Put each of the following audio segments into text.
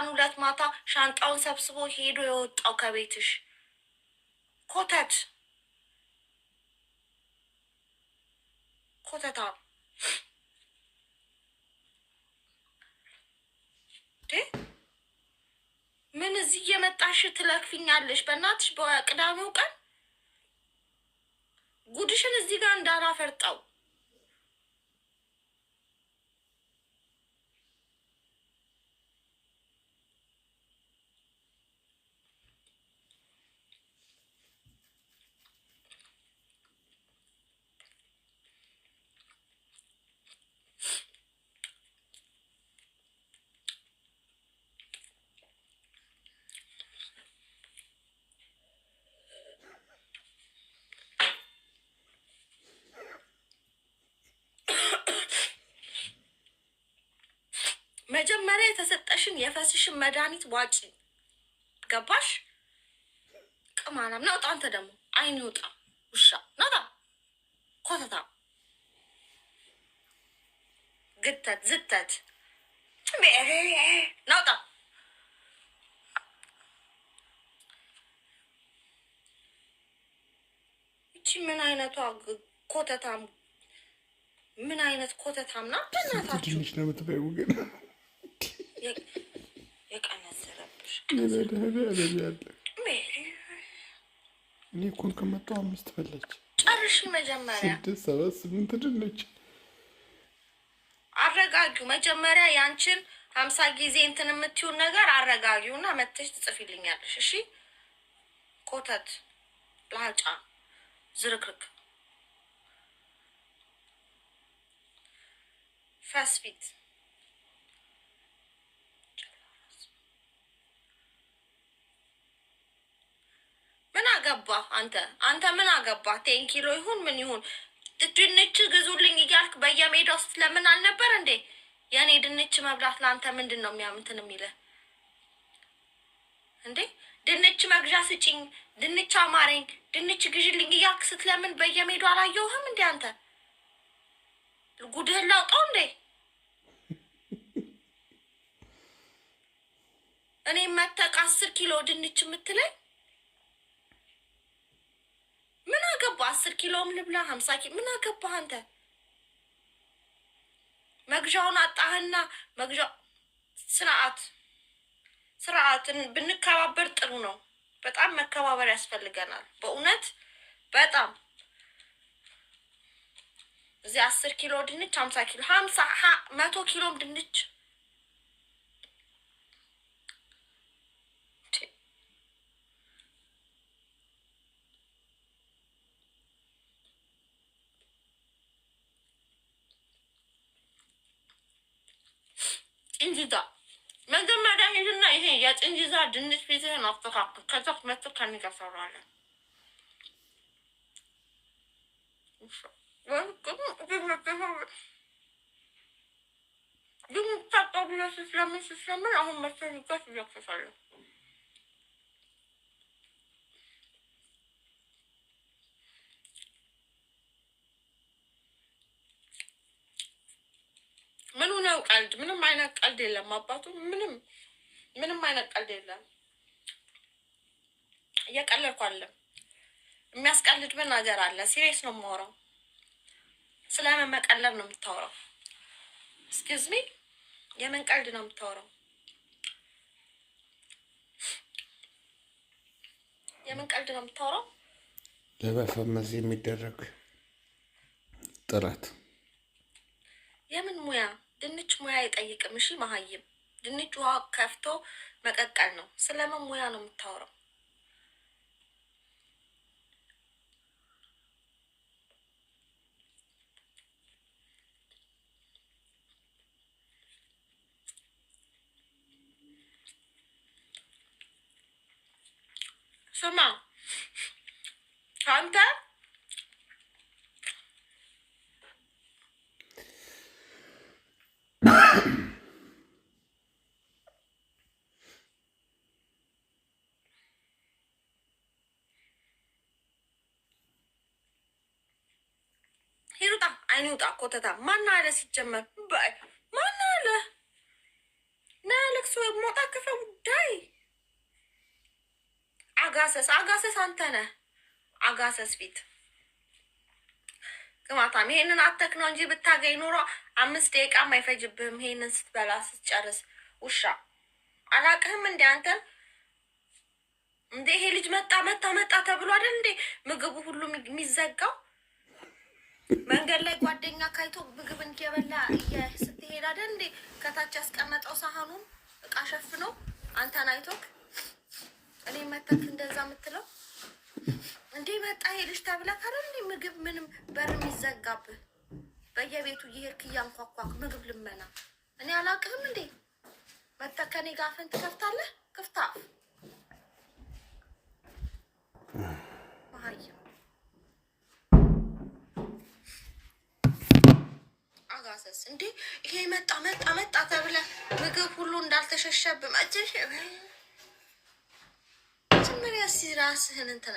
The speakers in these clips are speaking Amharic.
ቀን ሁለት ማታ ሻንጣውን ሰብስቦ ሄዶ የወጣው ከቤትሽ ኮተት ኮተታ ምን እዚህ እየመጣሽ ትለክፊኛለሽ? በእናትሽ በቅዳሜው ቀን ጉድሽን እዚህ ጋር እንዳላፈርጠው። መጀመሪያ የተሰጠሽን የፈስሽን መድኃኒት ዋጪ። ገባሽ? ቅማላም ናውጣ። አንተ ደግሞ አይን ይውጣ ውሻ ናውጣ። ኮተታ ግተት ዝተት ናውጣ። እቺ ምን አይነቷ ኮተታም? ምን አይነት ኮተታም ናት? በእናታችሁ ትንሽ ነው የምትበይው ግን የቀነዘረብሽ እኔ እኮን ከመጣሁ 5 ፈለች። ጨርሽ መጀመሪያ 6 7 8 ድንች አረጋጊው። መጀመሪያ ያንቺን 50 ጊዜ እንትን የምትይውን ነገር አረጋጊውና መተሽ ትጽፊልኛለሽ። እሺ ኮተት ላጫ ዝርክርክ ፈስፊት ምን አገባ አንተ ምን አገባ? 10 ኪሎ ይሁን ምን ይሁን ድንች ግዙልኝ እያልክ በየሜዳው ስትለምን አልነበር እንዴ? የኔ ድንች መብላት ለአንተ ምንድን ነው የሚያምንትን የሚለ እንዴ? ድንች መግዣ ስጭኝ፣ ድንች አማረኝ፣ ድንች ግዥልኝ እያልክ ስትለምን በየሜዳው አላየውህም እንዴ? አንተ ጉድህን ላውጣው እንዴ? እኔ መተቅ 10 ኪሎ ድንች የምትለኝ ምን አገባ? 10 ኪሎም ልብላ 50 ኪሎ ምን አገባህ አንተ? መግዣውን አጣህና መግዣው ስርዓትን ብንከባበር ጥሩ ነው። በጣም መከባበር ያስፈልገናል በእውነት በጣም። እዚህ 10 ኪሎ ድንች 50 ኪሎ 100 ኪሎም ድንች ጭንጂዛ መጀመሪያ ሄድና ይሄ የጭንጂዛ ድንች ፊትህን አስተካክል። ከዛ መጥቶ ከኔ ጋር ሰራለን። ግን ታጣው ብለ ስለምን አሁን መሰልበት እያክሰሳለሁ። ምኑ ነው ቀልድ? ምንም አይነት ቀልድ የለም አባቱ። ምንም አይነት ቀልድ የለም። እየቀለድኩ አይደለም። የሚያስቀልድ ምን ነገር አለ? ሲሪየስ ነው የማወራው። ስለምን መቀለድ ነው የምታወራው? ኤክስኪውዝ ሚ፣ የምን ቀልድ ነው የምታወራው? የምን ቀልድ ነው የምታወራው? ለመፈመስ የሚደረግ ጥረት። የምን ሙያ? ድንች ሙያ አይጠይቅም። እሺ መሀይም፣ ድንች ውሃ ከፍቶ መቀቀል ነው። ስለምን ሙያ ነው የምታወራው? ስማ አንተ ሂሩጣ አይኑጣ ኮተታ ማን አለ? ሲጀመር ማን አለ? ናለ ለቅሶ ሞጣ ክፈው ዳይ አጋሰስ አንተ ነህ። አጋሰስ ፊት ግማታም ይሄንን አተክ ነው እንጂ ብታገኝ ኖሮ 5 ደቂቃ አይፈጅብህም። ይሄንን ስትበላ ስትጨርስ ውሻ አላቅህም እንዴ አንተን እንዴ? ይሄ ልጅ መጣ ተብሎ አይደል እንዴ ምግቡ ሁሉ የሚዘጋው? መንገድ ላይ ጓደኛ ካይቶ ምግብ እንዲበላ ስትሄድ አይደል እንዴ ከታች ያስቀመጠው ሳህኑን እቃ ሸፍኖ አንተን አይቶክ እኔ መተክ እንደዛ የምትለው እንዴ? መጣ ይሄ ልጅ ተብለህ አይደል እንዴ ምግብ ምንም በር የሚዘጋብህ በየቤቱ እየሄድክ እያንኳኳክ ምግብ ልመና እኔ አላቅህም እንዴ? መተክ ከኔ ጋር አፍን ትከፍታለህ? ክፍታ አጋሰስ እንዴ ይሄ መጣ ተብለህ ምግብ ሁሉ እንዳልተሸሸብ መጭሽ መጀመሪያ ራስህን እንትን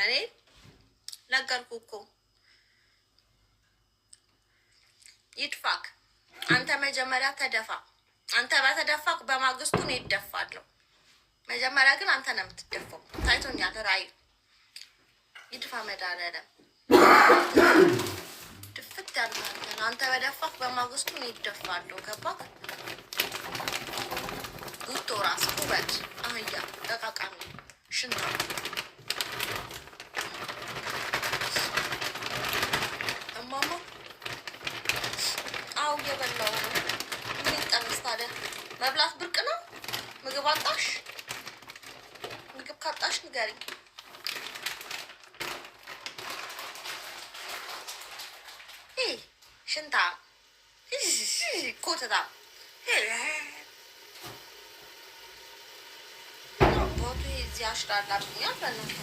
እኔ ነገርኩህ እኮ ይድፋክ። አንተ መጀመሪያ ተደፋ። አንተ በተደፋክ በማግስቱ ነው ይደፋለሁ። መጀመሪያ ግን አንተ ነው የምትደፋው። ታይቶኛል። ራይ ይድፋ መድኃኒዓለም ድፍት ያልኩህ አንተ በደፋክ በማግስቱ ነው ይደፋለሁ። ገባክ? ጉቶ ራስ ኩበት አህያ ደቃቃሚ ሽና እየበላሁ ነው። ምን ጠንስ ታዲያ? መብላት ብርቅ ነው? ምግብ አጣሽ? ምግብ ካጣሽ ንገሪኝ። ሽንታ ኮተታ ቦቱ እዚህ አሽላላብኛል። በእናትህ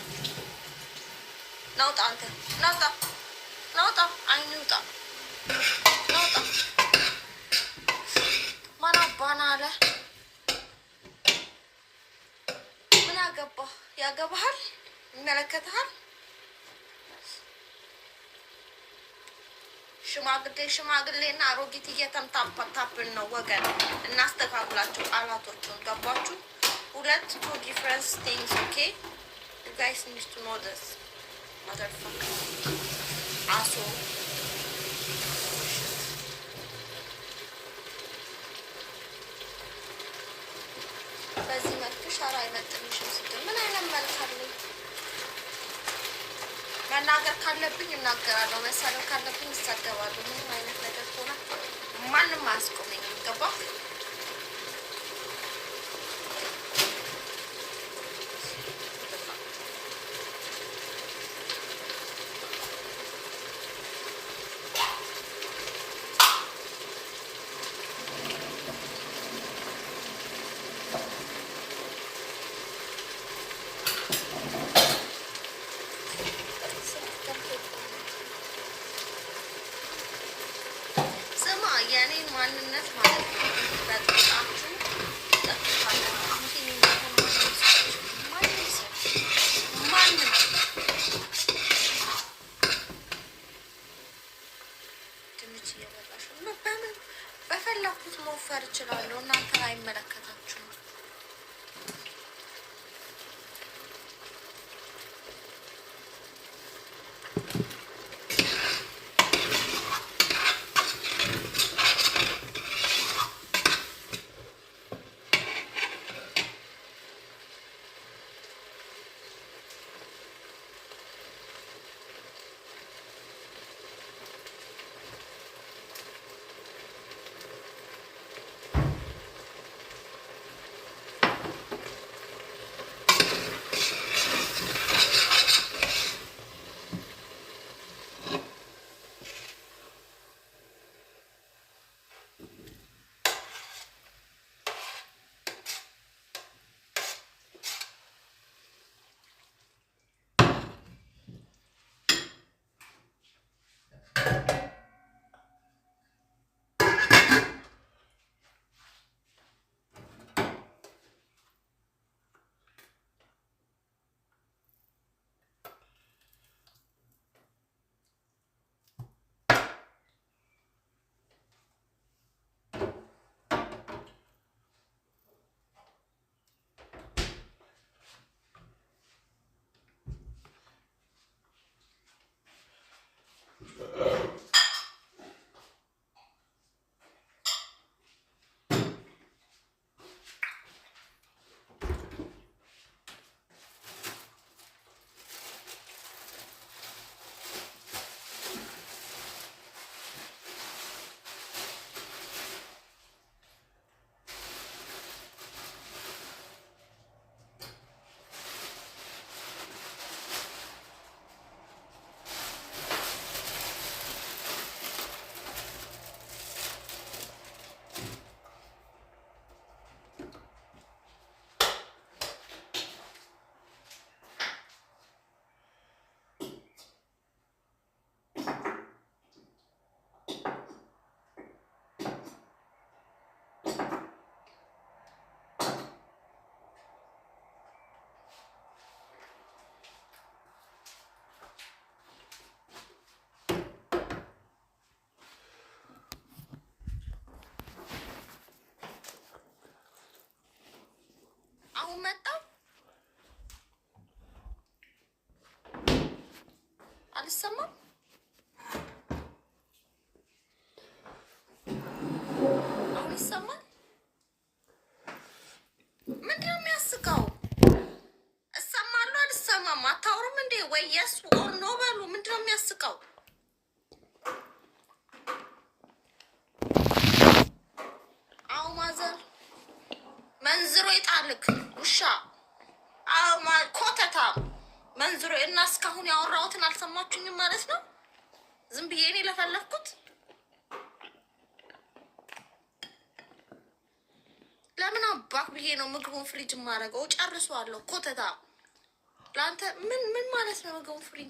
ናውጣ፣ አንተ ናውጣ፣ አይኑ ይውጣ፣ ናውጣ። ማን አባና አለ? ምን አገባህ? ያገባሃል? ይመለከትሃል? ሽማግሌና አሮጊት እየተምታታብን ነው ወገን። እናስተካክላቸው ቃላቶቹን። ገባችሁ? two different things, okay? You guys need to know this. Motherfucker. Asshole. በዚህ መልክ ሻራ አይመጥንሽም ስትል ምን አይነት መልክ አለኝ? መናገር ካለብኝ እናገራለሁ፣ መሳደብ ካለብኝ እሳደባለሁ። ምንም አይነት ነገር ሆነ ማንም አያስቆመኝም። ገባ? የኔን ማንነት ማለት ነው። በጣጣችሁ ማንም ድንች እየበላሽ ነው። በምን በፈለኩት መወፈር እችላለሁ። እናንተ አይመለከታችሁም። አሁን መጣው አልሰማም። አሁን ይሰማል። ምንድነው የሚያስቀው? እሰማለሁ አልሰማም አታውሩም እንዴ? ወይ የስ ኦር ኖ በሉ። ምንድነው የሚያስቀው? አው ማዘር መንዝሮ ይጣልክ ውሻ። አው ኮተታ መንዝሮ እና እስካሁን ያወራሁትን አልሰማችሁኝም ማለት ነው። ዝም ብዬ እኔ ለፈለፍኩት። ለምን አባክ ብዬ ነው ምግቡን ፍሪጅ ማረገው? ጨርሷለሁ። ኮተታ ለአንተ ምን ማለት ነው ምግቡን ፍሪጅ